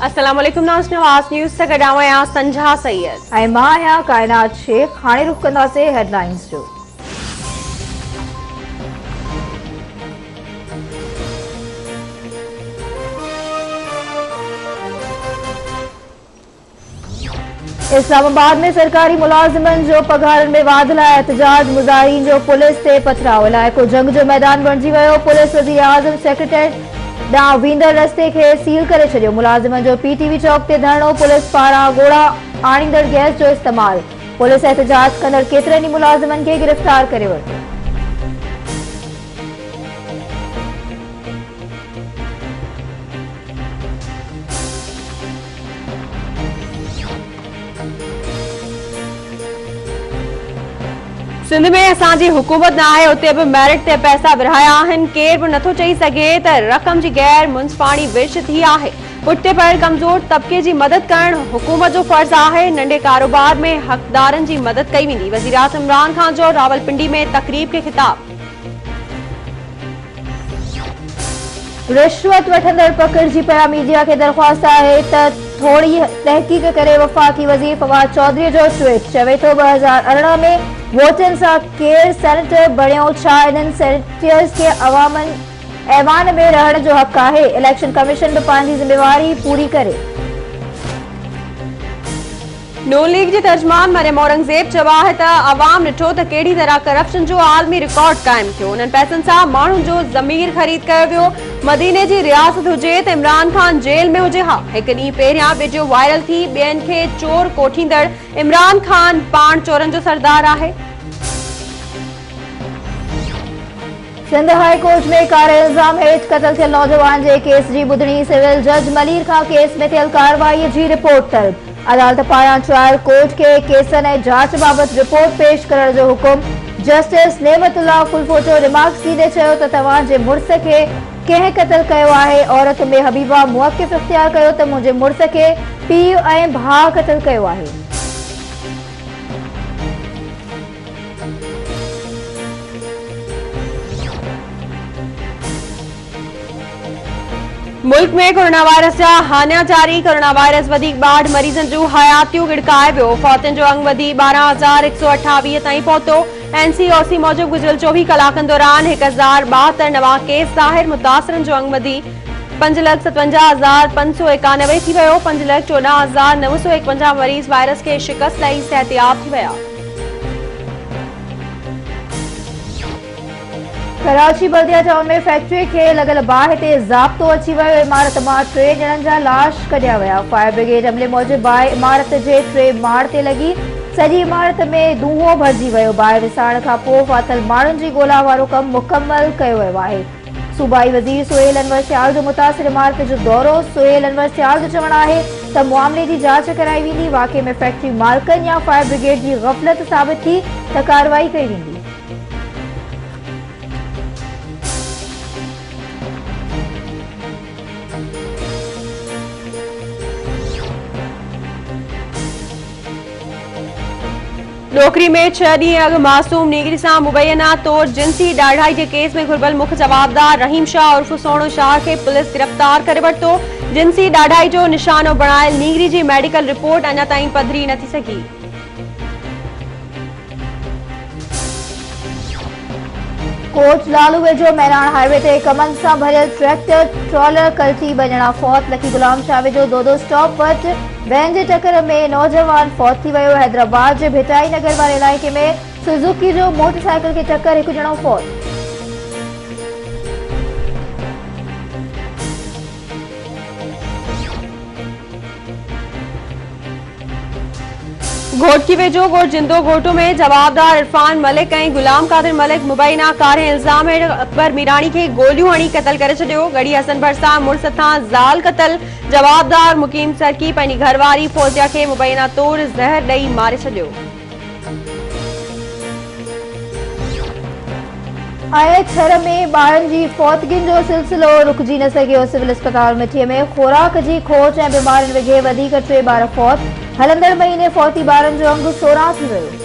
अस्सलाम वालेकुम नवाज़ न्यूज़ से गॾावां संझा सैयद ऐं मां आहियां कायनात शेख। हाणे रुख़ कंदासीं हेडलाइंस जो। इस्लामाबाद में सरकारी मुलाज़िमनि जो पघारनि में वाधि लाइ एहतजाज, मुज़ाहिरीन जो पुलिस ते पथराव। इलाइक़ो जंग जो मैदान बणिजी वियो। पुलिस वज़ीर आज़म सेक्रेटेरिएट ॾांहुं वेंदड़ रस्ते खे सील करे छॾियो। मुलाज़िमनि जो पीटीवी चौक ते धरणो। पुलिस पारां गोड़ा आणींदड़ गैस जो इस्तेमाल। पुलिस एहतजाज कंदड़ केतिरनि ई मुलाज़िमनि खे गिरफ़्तार करे वरितो। सिंध में असांजी हुकूमत न आहे, उते बि मेरिट ते पैसा विरहाया आहिनि। केर बि नथो चई सघे त रक़म जी गैर मुंसिफ़ाणी विर्छ थी आहे। पुठिते पयल कमज़ोर तबिके जी मदद करण हुकूमत जो फर्ज़ आहे। नंढे कारोबार में हक़दारनि जी मदद कई वेंदी। वज़ीर आज़म इमरान ख़ान जो रावलपिंडी में तक़रीब खे ख़िताब। रिश्वत वठंदड़ पकड़जी पिया। मीडिया खे दरख़्वास्त आहे त थोड़ी तहक़ीक़ करे। वफ़ाक़ी वज़ीर फवाद चौधरी जो ट्वीट चवे थो 2018 में वोटनि सां केर सेनेटर बणियो, छा इन्हनि सेनेटर्स खे ऐवान में रहण जो हक़ आहे? इलेक्शन कमीशन बि पंहिंजी ज़िम्मेवारी पूरी करे। नून लीग जे तर्जमान मरियम औरंगज़ेब चयो आहे त अवाम ॾिठो त कहिड़ी तरह करप्शन जो आलमी रिकॉर्ड क़ाइमु थियो। उन्हनि पैसनि सां माण्हुनि जो ज़मीर ख़रीद कयो वियो। मदीने जी रियासत हुजे त इमरान ख़ान जेल में हुजे हा। हिकु ॾींहुं पहिरियां वीडियो वायरल थी ॿियनि खे चोर कोठींदड़ इमरान ख़ान पाण चोरनि जो सरदार आहे। सिंध हाई कोर्ट में कारे इल्ज़ाम हेठि क़तल थियल नौजवान जे केस जी ॿुधणी। सिविल जज मलीर खां केस में थियल कार्रवाईअ जी रिपोर्ट तलब। अदालत पारां ट्रायल कोर्ट खे केसनि ऐं जांच बाबति रिपोर्ट पेश करण जो हुकुम। जस्टिस नेमतुल्लाह फुलफोटो रिमार्क्स ॾींदे चयो त तव्हां जे मुड़ुस खे कंहिं क़तल कयो आहे? औरत में हबीबा मुवक़िफ़ इख़्तियार कयो त मुंहिंजे मुड़ुस खे पीउ ऐं भाउ क़तल कयो आहे। मुल्क में कोरोना वायरस जा हानिया जारी। कोरोना वायरस वधीक 62 मरीज़नि जूं हयातियूं गिड़काए वियो। फौतनि जो अंग वधी 12,128 ताईं पहुतो। एनसीओसी मूजिब गुज़िरियल 24 कलाकनि दौरान 1072 नवां केस ज़ाहिर। मुतासिरनि जो अंग वधी 5,57,591 थी वियो। 5,14,951 मरीज़ वायरस खे शिकस्त ॾेई सिहतयाब थी विया। कराची बल्दिया टाउन में फैक्ट्री खे लॻल बाहि ते ज़ाब्तो अची वियो। इमारत मां 3 ॼणनि जा लाश कढिया विया। फायर ब्रिगेड अमले मूजिब बाहि इमारत जे 3 माड़ ते लॻी। सॼी इमारत में दूंहों भरिजी वियो। बाहि विसाइण खां पोइ फाथल माण्हुनि जी ॻोल्हा वारो कमु मुकमल कयो वियो आहे। सूबाई वज़ीर सुहेल अनवर सियाल जो मुतासिर इमारत जो दौरो। सुहेल अनवर सियाल जो चवणु आहे त मामले जी जांच कराई वेंदी। वाक़े में फैक्ट्री मालिकनि या फायर ब्रिगेड जी ग़फ़लत साबित थी त कार्रवाई कई वेंदी। नौकरी में 6 ॾींहं अॻु मासूम नीगरी सां मुबैना तौर जिनसी ॾाढाई जे केस में घुरिबल मुख्य जवाबदार रहीम शाह उर्फ सोणो शाह खे पुलिस गिरफ़्तार करे वरितो। जिनसी ॾाढाई जो निशानो बणायल नीगरी जी मेडिकल रिपोर्ट अञा ताईं पधरी न थी सघी। कोच लालू वेझो मैरान हाईवे ते कमनि सां भरियल ट्रैक्टर ट्रॉलर कल्टी 2 ॼणा फौत। लकी गुलाम शाह वेझो दोदो स्टॉप वटि वैन जे टकर में नौजवान फौत थी वियो। हैदराबाद जे भिटाई नगर वारे इलाइक़े में सुजुकी जो मोटरसाइकिल खे टक्कर, 1 ॼणो फौत। घोटकी वेझो गोट जिंदो घोटो में जवाबदार इरफान मलिक ऐं गुलाम कादिर मलिक मुबैना कारे इल्ज़ाम हेठि अकबर मीरानी खे गोलियूं हणी क़तल करे छॾियो। गड़ी हसन भरसां मुड़ुस सां ज़ाल क़तल। जवाबदार मुक़ीम सरकी पंहिंजी घरवारी फौजिया खे मुबैना तौर ज़हर ॾेई मारे छॾियो। थर में ॿारनि जी फौतगियुनि जो सिलसिलो रुकिजी न सघियो। सिविल अस्पताल मिठीअ में खुराक जी खोज ऐं बीमारियुनि विघे वधीक 3 ॿार फौत। हलंदड़ महीने फौती ॿारनि जो अंग 16 थी वियो।